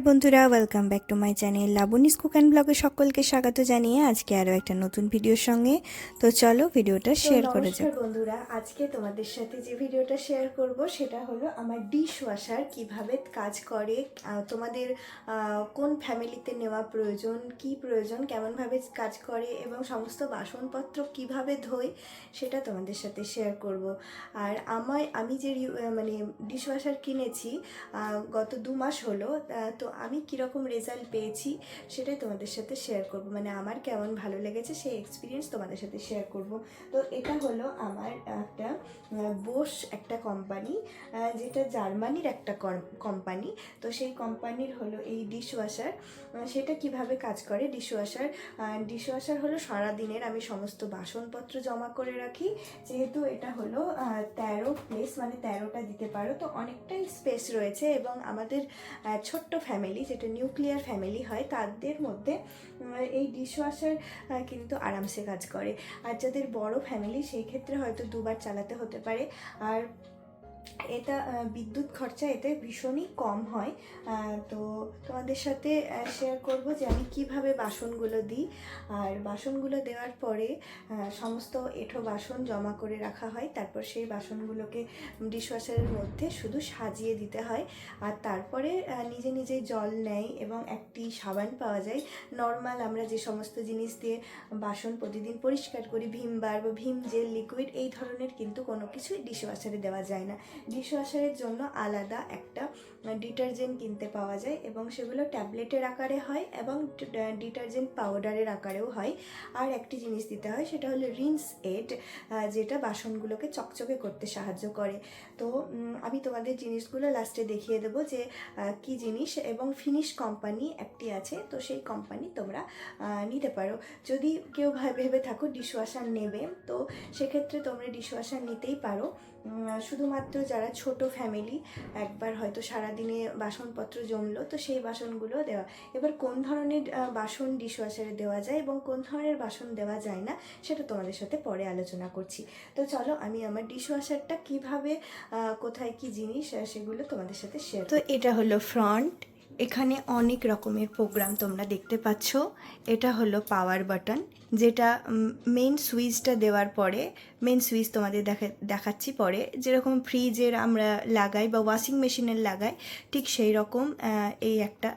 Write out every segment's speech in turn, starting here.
বন্ধুরা, welcome back to my channel Labani's cook and ব্লগে সকলকে স্বাগত জানিয়ে আজকে আরও একটা নতুন ভিডিওর সঙ্গে। তো চলো ভিডিওটা শেয়ার করে যাক। বন্ধুরা, আজকে তোমাদের সাথে যে ভিডিওটা শেয়ার করব সেটা হলো আমার ডিশ ওয়াশার কিভাবে কাজ করে, তোমাদের কোন ফ্যামিলিতে নেওয়া প্রয়োজন, কি প্রয়োজন, কেমনভাবে কাজ করে এবং সমস্ত বাসনপত্র কিভাবে ধোই সেটা তোমাদের সাথে শেয়ার করব। আর আমি যে মানে ডিশ ওয়াশার কিনেছি গত 2 মাস হলো, তো আমি কীরকম রেজাল্ট পেয়েছি সেটাই তোমাদের সাথে শেয়ার করব। মানে আমার কেমন ভালো লেগেছে সেই এক্সপিরিয়েন্স তোমাদের সাথে শেয়ার করব। তো এটা হলো আমার একটা বোস একটা কোম্পানি, যেটা জার্মানির একটা কোম্পানি। তো সেই কোম্পানির হলো এই ডিশ ওয়াশার। সেটা কিভাবে কাজ করে ডিশ ওয়াশার হলো সারাদিনের আমি সমস্ত বাসনপত্র জমা করে রাখি। যেহেতু এটা হলো 13 প্লেস, মানে 13টা দিতে পারো, তো অনেকটাই স্পেস রয়েছে এবং আমাদের ছোট্ট ফ্যামিলি, যেটা নিউক্লিয়ার ফ্যামিলি হয়, তাদের মধ্যে এই ডিশওয়াশার কিন্তু আরামসে কাজ করে। আর যাদের বড় ফ্যামিলি সেই ক্ষেত্রে হয়তো 2বার চালাতে হতে পারে। আর এটা বিদ্যুৎ খরচা এতে ভীষণই কম হয়। তো তোমাদের সাথে শেয়ার করব যে আমি কিভাবে বাসনগুলো দিই। আর বাসনগুলো দেওয়ার পরে সমস্ত এঁঠো বাসন জমা করে রাখা হয়, তারপর সেই বাসনগুলোকে ডিশওয়াশারের মধ্যে শুধু সাজিয়ে দিতে হয়। আর তারপরে নিজে নিজেই জল নেয় এবং একটি সাবান পাওয়া যায়। নর্মাল আমরা যে সমস্ত জিনিস দিয়ে বাসন প্রতিদিন পরিষ্কার করি, ভীম বার বা ভীম জেল লিকুইড, এই ধরনের কিন্তু কোনো কিছুই ডিশওয়াশারে দেওয়া যায় না। ডিশওয়াশারের জন্য আলাদা একটা ডিটারজেন্ট কিনতে পাওয়া যায় এবং সেগুলো ট্যাবলেটের আকারে হয় এবং ডিটারজেন্ট পাউডারের আকারেও হয়। আর একটি জিনিস দিতে হয়, সেটা হলো রিন্স এড, যেটা বাসনগুলোকে চকচকে করতে সাহায্য করে। তো আমি তোমাদের জিনিসগুলো লাস্টে দেখিয়ে দেবো যে কি জিনিস, এবং ফিনিশ কোম্পানি একটি আছে, তো সেই কোম্পানি তোমরা নিতে পারো। যদি কেউ ভেবে থাকো ডিশওয়াশার নেবে, তো সেক্ষেত্রে তোমরা ডিশওয়াশার নিতেই পারো। শুধুমাত্র যারা ছোট ফ্যামিলি, একবার হয়তো সারাদিনে বাসনপত্র জমলো, তো সেই বাসনগুলো দেওয়া। এবার কোন ধরনের বাসন ডিশওয়াশারে দেওয়া যায় এবং কোন ধরনের বাসন দেওয়া যায় না সেটা তোমাদের সাথে পরে আলোচনা করছি। তো চলো আমি আমার ডিশওয়াশারটা কিভাবে, কোথায় কি জিনিস, সেগুলো তোমাদের সাথে শেয়ার। তো এটা হলো ফ্রন্ট, এখানে অনেক রকমের প্রোগ্রাম তোমরা দেখতে পাচ্ছ। এটা হলো পাওয়ার বাটন, যেটা মেন সুইচটা দেওয়ার পরে, মেন সুইচ তোমাদের দেখাচ্ছি পরে, যেরকম ফ্রিজের আমরা লাগাই বা ওয়াশিং মেশিনের লাগাই, ঠিক সেই রকম এই একটা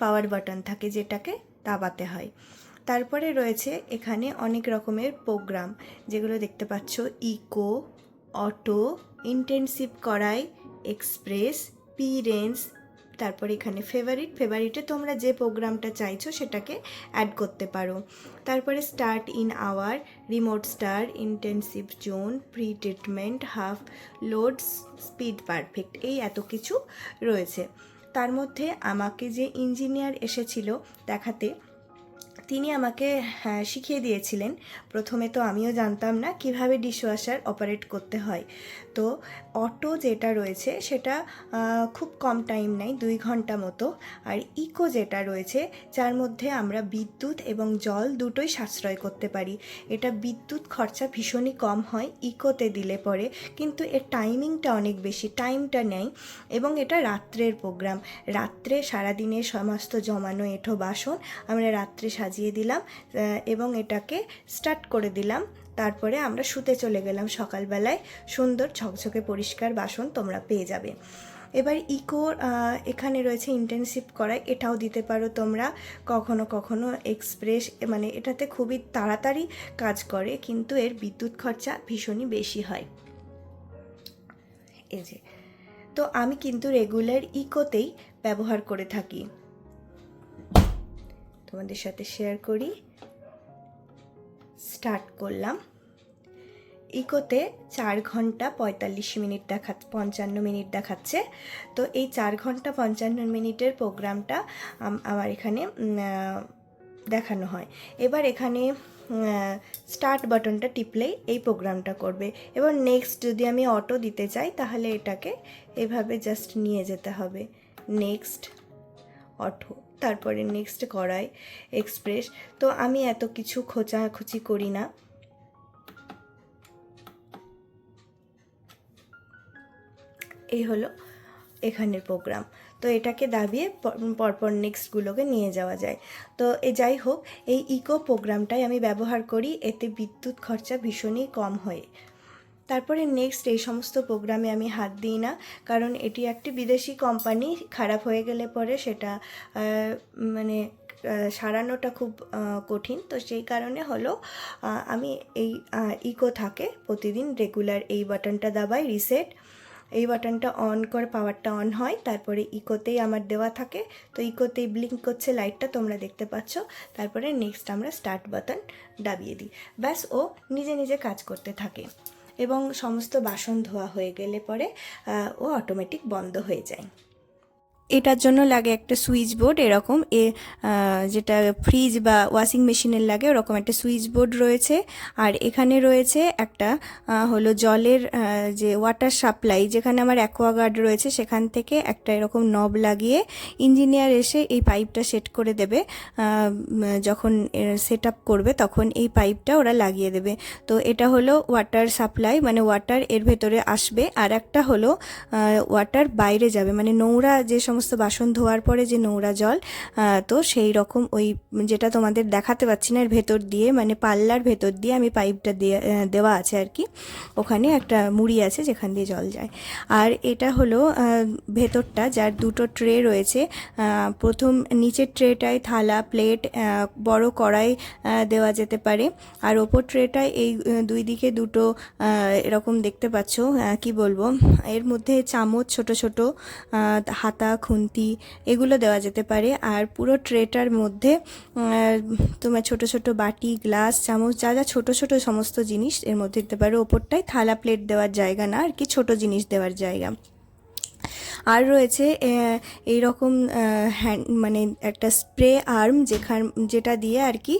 পাওয়ার বাটন থাকে যেটাকে দাবাতে হয়। তারপরে রয়েছে এখানে অনেক রকমের প্রোগ্রাম, যেগুলো দেখতে পাচ্ছ, ইকো, অটো, ইন্টেনসিভ কড়াই, এক্সপ্রেস, পি রেঞ্জ। তারপর এখানে ফেভারিটে তোমরা যে প্রোগ্রামটা চাইছো সেটাকে অ্যাড করতে পারো। তারপরে start in our, remote start, intensive zone, pre treatment, half load, speed perfect, এই এত কিছু রয়েছে। তার মধ্যে আমাকে যে ইঞ্জিনিয়ার এসেছিল দেখাতে, তিনি আমাকে শিখিয়ে দিয়েছিলেন। প্রথমে তো আমিও জানতাম না কিভাবে ডিশওয়াশার অপারেট করতে হয়। তো অটো যেটা রয়েছে সেটা খুব কম টাইম নেয়, 2 ঘন্টা মতো। আর ইকো যেটা রয়েছে, যার মধ্যে আমরা বিদ্যুৎ এবং জল দুটোই সাশ্রয় করতে পারি। এটা বিদ্যুৎ খরচা ভীষণই কম হয় ইকোতে দিলে পরে, কিন্তু এর টাইমিংটা অনেক বেশি, টাইমটা নেয়। এবং এটা রাত্রের প্রোগ্রাম, রাত্রে সারাদিনের সমস্ত জমানো এঁঠো বাসন আমরা রাত্রে সাজিয়ে দিলাম এবং এটাকে স্টার্ট করে দিলাম। তারপরে আমরা শুতে চলে গেলাম, সকালবেলায় সুন্দর ঝকঝকে পরিষ্কার বাসন তোমরা পেয়ে যাবে। এবার ইকোর এখানে রয়েছে ইন্টেনসিভ কড়াই, এটাও দিতে পারো তোমরা। কখনো কখনো এক্সপ্রেস, মানে এটাতে খুবই তাড়াতাড়ি কাজ করে, কিন্তু এর বিদ্যুৎ খরচা ভীষণই বেশি হয়। এই যে, তো আমি কিন্তু রেগুলার ইকোতেই ব্যবহার করে থাকি, তোমাদের সাথে শেয়ার করি। স্টার্ট করলাম। ইকোতে 4 ঘন্টা 45 মিনিট 55 মিনিট দেখাচ্ছে। তো এই 4 ঘন্টা 55 মিনিটের প্রোগ্রামটা আমার এখানে দেখানো হয়। এবার এখানে স্টার্ট বাটনটা টিপলেই এই প্রোগ্রামটা করবে। এবার নেক্সট যদি আমি অটো দিতে চাই, তাহলে এটাকে এভাবে জাস্ট নিয়ে যেতে হবে, নেক্সট অটো, তারপরে নেক্সট কড়াই, এক্সপ্রেস। তো আমি এত কিছু খোঁচাখুচি করি না। এই হলো এখানের প্রোগ্রাম। তো এটাকে দাবিয়ে পরপর নেক্সটগুলোকে নিয়ে যাওয়া যায়। তো যাই হোক, এই ইকো প্রোগ্রামটাই আমি ব্যবহার করি, এতে বিদ্যুৎ খরচা ভীষণই কম হয়। তারপরে নেক্সট এই সমস্ত প্রোগ্রামে আমি হাত দিই না, কারণ এটি একটি বিদেশি কোম্পানি, খারাপ হয়ে গেলে পরে সেটা মানে সারানোটা খুব কঠিন। তো সেই কারণে হলো আমি এই ইকো থাকে প্রতিদিন রেগুলার এই বাটনটা দাবাই, রিসেট, এই বাটনটা অন করে পাওয়ারটা অন হয়, তারপরে ইকোতেই আমার দেওয়া থাকে। তো ইকোতেই ব্লিঙ্ক করছে লাইটটা, তোমরা দেখতে পাচ্ছ। তারপরে নেক্সট আমরা স্টার্ট বাটন দাবিয়ে দিই, ব্যাস ও নিজে নিজে কাজ করতে থাকে এবং সমস্ত বাসন ধোয়া হয়ে গেলে পরে ও অটোমেটিক বন্ধ হয়ে যায়। এটার জন্য লাগে একটা সুইচ বোর্ড, এরকম যেটা ফ্রিজ বা ওয়াশিং মেশিনের লাগে ওরকম একটা সুইচ বোর্ড রয়েছে। আর এখানে রয়েছে একটা হলো জলের যে ওয়াটার সাপ্লাই, যেখানে আমার অ্যাকোয়াগার্ড রয়েছে সেখান থেকে একটা এরকম নব লাগিয়ে ইঞ্জিনিয়ার এসে এই পাইপটা সেট করে দেবে। যখন সেট আপ করবে তখন এই পাইপটা ওরা লাগিয়ে দেবে। তো এটা হলো ওয়াটার সাপ্লাই, মানে ওয়াটার এর ভেতরে আসবে, আর একটা হলো ওয়াটার বাইরে যাবে, মানে নোংরা যে সমস্ত বাসন ধোয়ার পরে যে নোংরা জল, তো সেই রকম ওই যেটা তোমাদের দেখাতে পাচ্ছি না, এর ভেতর দিয়ে মানে পাল্লার ভেতর দিয়ে আমি পাইপটা দেওয়া আছে আর কি, ওখানে একটা মুড়ি আছে যেখান দিয়ে জল যায়। আর এটা হলো ভেতরটা, যার দুটো ট্রে রয়েছে। প্রথম নিচের ট্রেটায় থালা, প্লেট, বড় কড়াই দেওয়া যেতে পারে, আর ওপর ট্রেটায় এই দুই দিকে দুটো এরকম দেখতে পাচ্ছ, কি বলবো, এর মধ্যে চামচ, ছোট ছোট হাতা, খুন্তি, এগুলো দেওয়া যেতে পারে। আর পুরো ট্রেটার মধ্যে তোমার ছোট ছোট বাটি, গ্লাস, চামচ, যা যা ছোট ছোট সমস্ত জিনিস এর মধ্যে দিতে পারো। ওপরটায় থালা, প্লেট দেওয়ার জায়গা না আর কি, ছোট জিনিস দেওয়ার জায়গা। আর রয়েছে এই রকম মানে একটা স্প্রে আর্ম, যেটা দিয়ে আর কি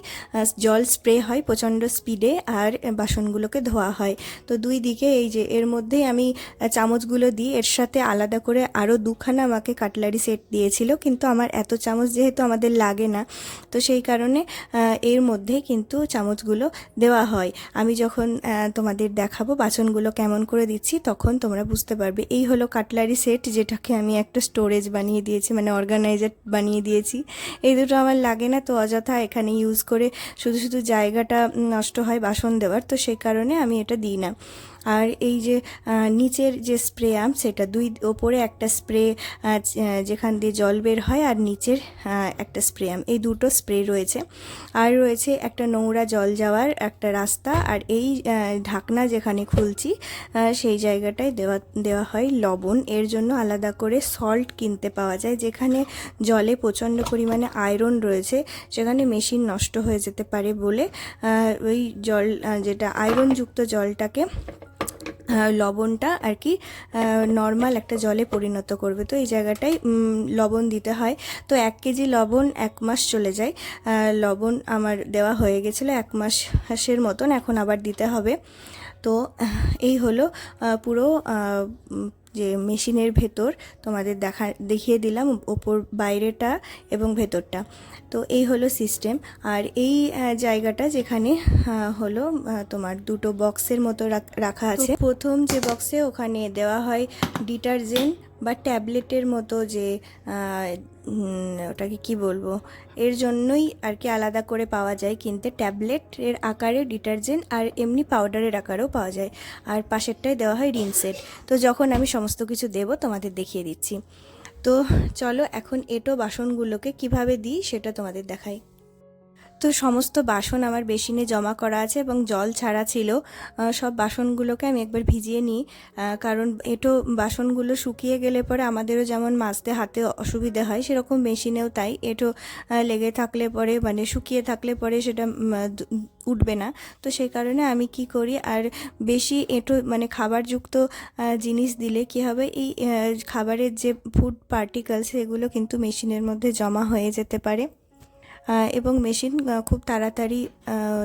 জল স্প্রে হয় প্রচণ্ড স্পিডে আর বাসনগুলোকে ধোয়া হয়। তো দুই দিকে এই যে এর মধ্যেই আমি চামচগুলো দিই, এর সাথে আলাদা করে আরও দুখানা আমাকে কাটলারি সেট দিয়েছিল, কিন্তু আমার এত চামচ যেহেতু আমাদের লাগে না, তো সেই কারণে এর মধ্যেই কিন্তু চামচগুলো দেওয়া হয়। আমি যখন তোমাদের দেখাবো বাসনগুলো কেমন করে দিচ্ছি তখন তোমরা বুঝতে পারবে। এই হলো কাটলারি সেট, যেটাকে আমি একটা স্টোরেজ বানিয়ে দিয়েছি, মানে অর্গানাইজার বানিয়ে দিয়েছি। এই দুটো আমার লাগে না, তো অযথা এখানে ইউজ করে শুধু শুধু জায়গাটা নষ্ট হয় বাসন দেওয়ার, তো সেই কারণে আমি এটা দিই না। আর এই যে নিচের যে স্প্রে আর্ম, সেটা ওপরে একটা স্প্রে যেখান দিয়ে জল বের হয়, আর নিচের একটা স্প্রে আর্ম, এই দুটো স্প্রে রয়েছে। আর রয়েছে একটা নোংরা জল যাওয়ার একটা রাস্তা, আর এই ঢাকনা যেখানে খুলছি সেই জায়গাটায় দেওয়া হয় লবণ। এর জন্য আলাদা করে সল্ট কিনতে পাওয়া যায়, যেখানে জলে প্রচণ্ড পরিমাণে আয়রন রয়েছে, সেখানে মেশিন নষ্ট হয়ে যেতে পারে বলে ওই জল, যেটা আয়রনযুক্ত জলটাকে, লবণটা আর কি নর্মাল একটা জলে পরিণত করবে। তো এই জায়গাটায় লবণ দিতে হয়। তো 1 কেজি লবণ 1 মাস চলে যায়। লবণ আমার দেওয়া হয়ে গেছিলো 1 মাসের মতন, এখন আবার দিতে হবে। তো এই হলো পুরো যে মেশিনের ভেতর তোমাদের দেখিয়ে দিলাম, ওপর বাইরেটা এবং ভেতরটা। তো এই হলো সিস্টেম। আর এই জায়গাটা যেখানে হলো তোমার দুটো বক্সের মতো রাখা আছে। প্রথম যে বক্সে ওখানে দেওয়া হয় ডিটারজেন্ট বা ট্যাবলেটের মতো, যে ওটাকে কি বলবো, এর জন্যই আর কি আলাদা করে পাওয়া যায় কিনতে, ট্যাবলেটের আকারে ডিটারজেন্ট, আর এমনি পাউডারের আকারেও পাওয়া যায়। আর পাশেরটায় দেওয়া হয় রিনসেট। তো যখন আমি সমস্ত কিছু দেবো তোমাদের দেখিয়ে দিচ্ছি। তো চলো এখন এঁটো বাসনগুলোকে কিভাবে দিই সেটা তোমাদের দেখাই। তো সমস্ত বাসন আমার বেসিনে জমা করা আছে এবং জল ছাড়া ছিল। সব বাসনগুলোকে আমি একবার ভিজিয়ে নিই, কারণ এঁটো বাসনগুলো শুকিয়ে গেলে পরে আমাদেরও যেমন মাজতে হাতে অসুবিধে হয়, সেরকম মেশিনেও তাই। এঁটো লেগে থাকলে পরে, মানে শুকিয়ে থাকলে পরে সেটা উঠবে না। তো সেই কারণে আমি কি করি, আর বেশি এঁটো মানে খাবারযুক্ত জিনিস দিলে কি হবে, এই খাবারের যে ফুড পার্টিকেলস, সেগুলো কিন্তু মেশিনের মধ্যে জমা হয়ে যেতে পারে। এবং মেশিন খুব তাড়াতাড়ি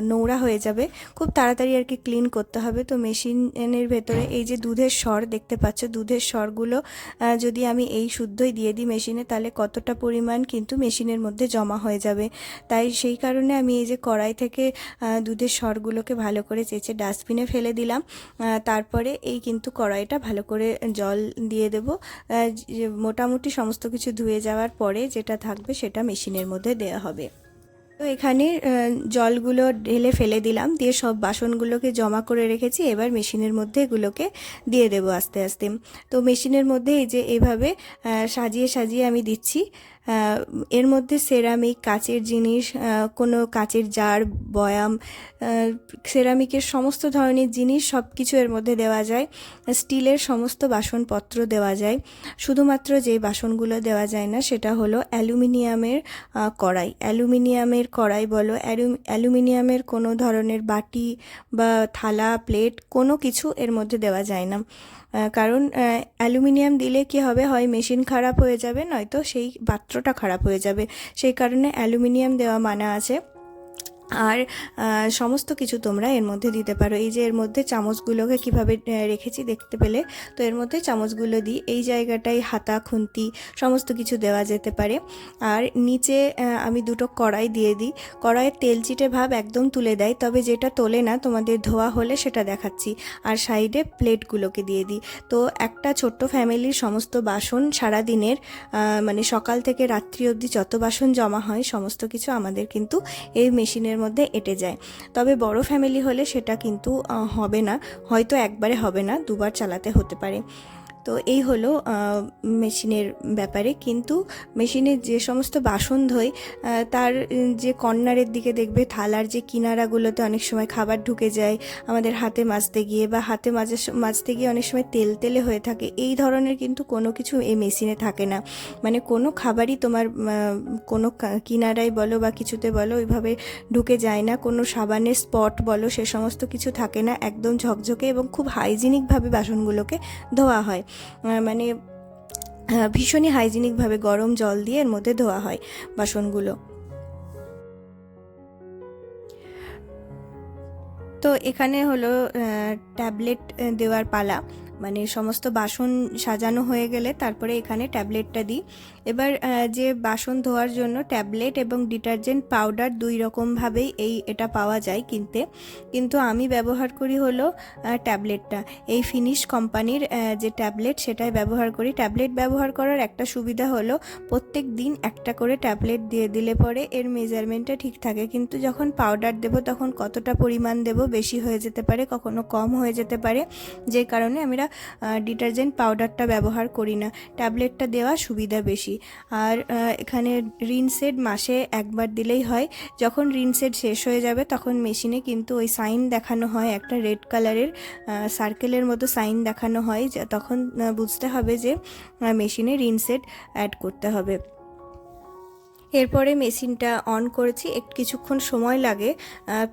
নোংরা হয়ে যাবে, খুব তাড়াতাড়ি আর কি ক্লিন করতে হবে। তো মেশিনের ভেতরে এই যে দুধের সর দেখতে পাচ্ছ, দুধের সরগুলো যদি আমি এই শুদ্ধই দিয়ে দিই মেশিনে, তাহলে কতটা পরিমাণ কিন্তু মেশিনের মধ্যে জমা হয়ে যাবে। তাই সেই কারণে আমি এই যে কড়াই থেকে দুধের সরগুলোকে ভালো করে চেঁচে ডাস্টবিনে ফেলে দিলাম। তারপরে এই কিন্তু কড়াইটা ভালো করে জল দিয়ে দেব। মোটামুটি সমস্ত কিছু ধুয়ে যাওয়ার পরে যেটা থাকবে সেটা মেশিনের মধ্যে দেওয়া হবে। তো এখানে জলগুলো ঢেলে ফেলে দিলাম, দিয়ে সব বাসনগুলোকে জমা করে রেখেছি। এবার মেশিনের মধ্যে এগুলোকে দিয়ে দেবো আস্তে আস্তে। তো মেশিনের মধ্যে এই যে এইভাবে সাজিয়ে সাজিয়ে আমি দিচ্ছি। এর মধ্যে সেরামিক, কাচের জিনিস, কোনো কাচের জার, বয়াম, সেরামিকের সমস্ত ধরনের জিনিস সব কিছু এর মধ্যে দেওয়া যায়। স্টিলের সমস্ত বাসনপত্র দেওয়া যায়। শুধুমাত্র যে বাসনগুলো দেওয়া যায় না সেটা হলো অ্যালুমিনিয়ামের কড়াই। অ্যালুমিনিয়ামের কড়াই বলো, অ্যালুমিনিয়ামের কোনো ধরনের বাটি বা থালা, প্লেট কোনো কিছু এর মধ্যে দেওয়া যায় না। কারণ অ্যালুমিনিয়াম দিলে কি হবে, হয় মেশিন খারাপ হয়ে যাবে, নয়তো সেই পাত্রটা খারাপ হয়ে যাবে। সেই কারণে অ্যালুমিনিয়াম দেওয়া মানা আছে। আর সমস্ত কিছু তোমরা এর মধ্যে দিতে পারো। এই যে এর মধ্যে চামচগুলোকে কিভাবে রেখেছি দেখতে পেলে, তো এর মধ্যে চামচগুলো দিই। এই জায়গাটায় হাতা, খুন্তি সমস্ত কিছু দেওয়া যেতে পারে। আর নিচে আমি দুটো কড়াই দিয়ে দিই। কড়াইয়ের তেলচিটে ভাব একদম তুলে দেয়, তবে যেটা তোলে না তোমাদের ধোয়া হলে সেটা দেখাচ্ছি। আর সাইডে প্লেটগুলোকে দিয়ে দিই। তো একটা ছোট্ট ফ্যামিলির সমস্ত বাসন সারাদিনের মানে সকাল থেকে রাত্রি অবধি যত বাসন জমা হয় সমস্ত কিছু আমাদের কিন্তু এই মেশিনের মধ্যে এঁটে যায়। তবে বড় ফ্যামিলি হলে সেটা কিন্তু হবে না, হয়তো একবারে হবে না, দুবার চালাতে হতে পারে। তো এই হলো মেশিনের ব্যাপারে। কিন্তু মেশিনের যে সমস্ত বাসন ধোয় তার যে কর্নারের দিকে দেখবে থালার যে কিনারাগুলোতে অনেক সময় খাবার ঢুকে যায় আমাদের হাতে মাজতে গিয়ে, বা হাতে মাজতে গিয়ে অনেক সময় তেল তেলে হয়ে থাকে। এই ধরনের কিন্তু কোনো কিছু এই মেশিনে থাকে না। মানে কোনো খাবারই তোমার কোনো কিনারায় বলো বা কিছুতে বলো ওইভাবে ঢুকে যায় না। কোনো সাবানের স্পট বলো সে সমস্ত কিছু থাকে না। একদম ঝকঝকে এবং খুব হাইজিনিকভাবে বাসনগুলোকে ধোয়া হয়। মানে ভীষণই হাইজিনিকভাবে গরম জল দিয়ে এর মধ্যে ধোয়া হয় বাসনগুলো। তো এখানে হলো ট্যাবলেট দেওয়ার পালা। মানে সমস্ত বাসন সাজানো হয়ে গেলে তারপরে এখানে ট্যাবলেটটা দিই। এবার যে বাসন ধোয়ার জন্য ট্যাবলেট এবং ডিটারজেন্ট পাউডার দুই রকমভাবেই এটা পাওয়া যায় কিনতে, কিন্তু আমি ব্যবহার করি হলো ট্যাবলেটটা। এই ফিনিশ কোম্পানির যে ট্যাবলেট সেটাই ব্যবহার করি। ট্যাবলেট ব্যবহার করার একটা সুবিধা হলো প্রত্যেক দিন একটা করে ট্যাবলেট দিয়ে দিলে পরে এর মেজারমেন্টটা ঠিক থাকে। কিন্তু যখন পাউডার দেবো তখন কতটা পরিমাণ দেবো, বেশি হয়ে যেতে পারে, কখনো কম হয়ে যেতে পারে, যে কারণে আমরা ডিটারজেন্ট পাউডারটা ব্যবহার করি না। ট্যাবলেটটা দেওয়া সুবিধা বেশি। আর এখানে রিনসেড মাসে একবার দিলেই হয়। যখন রিনসেড শেষ হয়ে যাবে তখন মেশিনে কিন্তু ওই সাইন দেখানো হয়, একটা রেড কালারের সার্কেলের মতো সাইন দেখানো হয়, তখন বুঝতে হবে যে মেশিনে রিনসেড অ্যাড করতে হবে। এরপরে মেশিনটা অন করেছি, কিছুক্ষণ সময় লাগে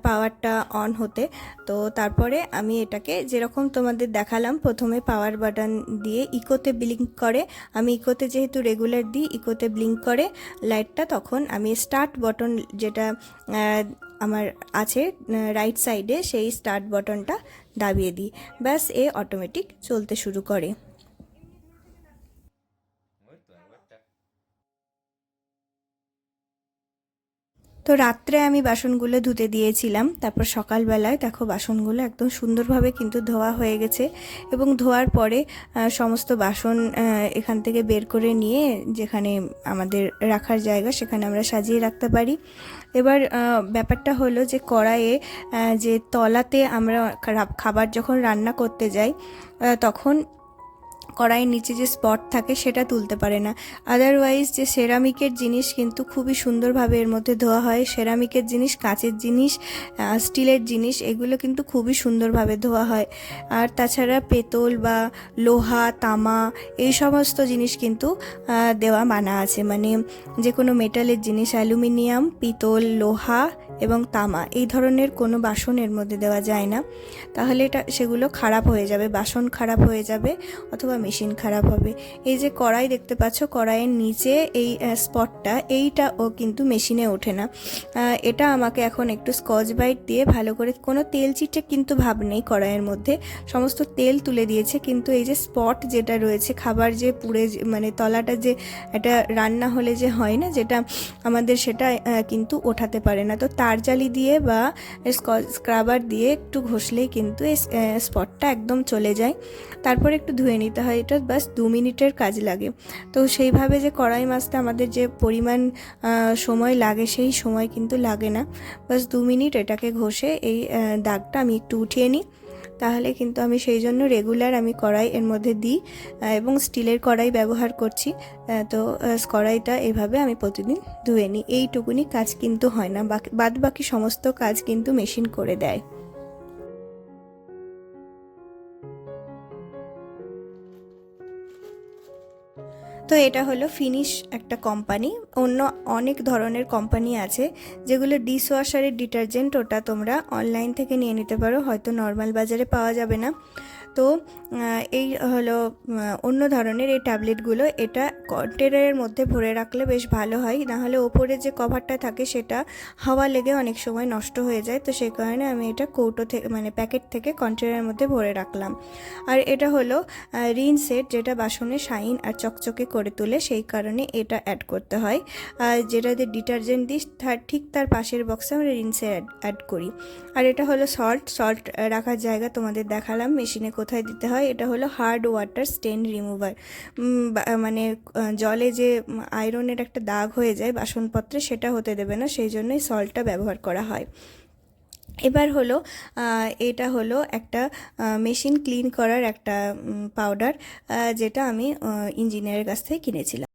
পাওয়ারটা অন হতে। তো তারপরে আমি এটাকে যেরকম তোমাদের দেখালাম, প্রথমে পাওয়ার বাটন দিয়ে ইকোতে ব্লিঙ্ক করে, আমি ইকোতে যেহেতু রেগুলার দিই ইকোতে ব্লিঙ্ক করে লাইটটা, তখন আমি স্টার্ট বাটন যেটা আমার আছে রাইট সাইডে সেই স্টার্ট বাটনটা দাবিয়ে দিই, ব্যাস এ অটোমেটিক চলতে শুরু করে। তো রাত্রে আমি বাসনগুলো ধুতে দিয়েছিলাম, তারপর সকালবেলায় দেখো বাসনগুলো একদম সুন্দরভাবে কিন্তু ধোয়া হয়ে গেছে। এবং ধোয়ার পরে সমস্ত বাসন এখান থেকে বের করে নিয়ে যেখানে আমাদের রাখার জায়গা সেখানে আমরা সাজিয়ে রাখতে পারি। এবার ব্যাপারটা হলো যে কড়াইয়ে যে তলাতে আমরা খাবার যখন রান্না করতে যাই তখন কড়াইয়ের নিচে যে স্পট থাকে সেটা তুলতে পারে না। আদারওয়াইজ যে সেরামিকের জিনিস কিন্তু খুবই সুন্দরভাবে এর মধ্যে ধোয়া হয়। সেরামিকের জিনিস, কাঁচের জিনিস, স্টিলের জিনিস এগুলো কিন্তু খুবই সুন্দরভাবে ধোয়া হয়। আর তাছাড়া পেতল বা লোহা, তামা এই সমস্ত জিনিস কিন্তু দেওয়া মানা আছে। মানে যে কোনো মেটালের জিনিস, অ্যালুমিনিয়াম, পিতল, লোহা এবং তামা এই ধরনের কোনো বাসন এর মধ্যে দেওয়া যায় না, তাহলে সেগুলো খারাপ হয়ে যাবে, বাসন খারাপ হয়ে যাবে অথবা মেশিন খারাপ হবে। এই যে কড়াই দেখতে পাচ্ছ, কড়াইয়ের নিচে এই স্পটটা, এইটাও কিন্তু মেশিনে ওঠে না। এটা আমাকে এখন একটু স্কচ ব্রাইট দিয়ে ভালো করে, কোনো তেল চিটে কিন্তু ভাব নেই কড়াইয়ের মধ্যে, সমস্ত তেল তুলে দিয়েছে, কিন্তু এই যে স্পট যেটা রয়েছে, খাবার যে পুড়ে মানে তলাটা যে এটা রান্না হলে যে হয় না যেটা আমাদের, সেটা কিন্তু ওঠাতে পারে না। তো তারজালি দিয়ে বা স্ক্রাবার দিয়ে একটু ঘষলেই কিন্তু এই স্পটটা একদম চলে যায়। তারপর একটু ধুয়ে নিতে হয়, এটা বাস 2 মিনিটের কাজ লাগে। তো সেইভাবে যে কড়াই মাজতে আমাদের যে পরিমাণ সময় লাগে সেই সময় কিন্তু লাগে না, বাস 2 মিনিট এটাকে ঘষে এই দাগটা আমি একটু উঠিয়ে নিই। তাহলে কিন্তু আমি সেই জন্য রেগুলার আমি কড়াই এর মধ্যে দিই এবং স্টিলের কড়াই ব্যবহার করছি। তো কড়াইটা এভাবে আমি প্রতিদিন ধুয়ে নিই। এইটুকুনি কাজ কিন্তু হয় না, বাদ বাকি সমস্ত কাজ কিন্তু মেশিন করে দেয়। তো এটা হলো ফিনিশ একটা কোম্পানি। অন্য অনেক ধরনের কোম্পানি আছে যেগুলো ডিশওয়াশারের ডিটারজেন্ট, ওটা তোমরা অনলাইন থেকে নিয়ে নিতে পারো, হয়তো নর্মাল বাজারে পাওয়া যাবে না। তো এই হলো অন্য ধরনের এই ট্যাবলেটগুলো, এটা কন্টেনারের মধ্যে ভরে রাখলে বেশ ভালো হয়, নাহলে ওপরে যে কভারটা থাকে সেটা হাওয়া লেগে অনেক সময় নষ্ট হয়ে যায়। তো সেই কারণে আমি এটা কৌটো থেকে মানে প্যাকেট থেকে কন্টেনারের মধ্যে ভরে রাখলাম। আর এটা হলো রিন সেট, যেটা বাসনে শাইন আর চকচকে করে তোলে, সেই কারণে এটা অ্যাড করতে হয়। যেটাতে ডিটারজেন্ট দিই ঠিক তার পাশের বক্সে আমরা রিনসে অ্যাড করি। আর এটা হলো সল্ট রাখার জায়গা, তোমাদের দেখালাম মেশিনে কোথায় দিতে হয়। এটা হলো হার্ড ওয়াটার স্টেন রিমুভার, মানে জলে যে আয়রনের একটা দাগ হয়ে যায় বাসনপত্রে, সেটা হতে দেবে না, সেই জন্যই সল্টটা ব্যবহার করা হয়। এবার হলো এটা হলো একটা মেশিন ক্লিন করার একটা পাউডার, যেটা আমি ইঞ্জিনিয়ারের কাছ থেকে কিনেছিলাম।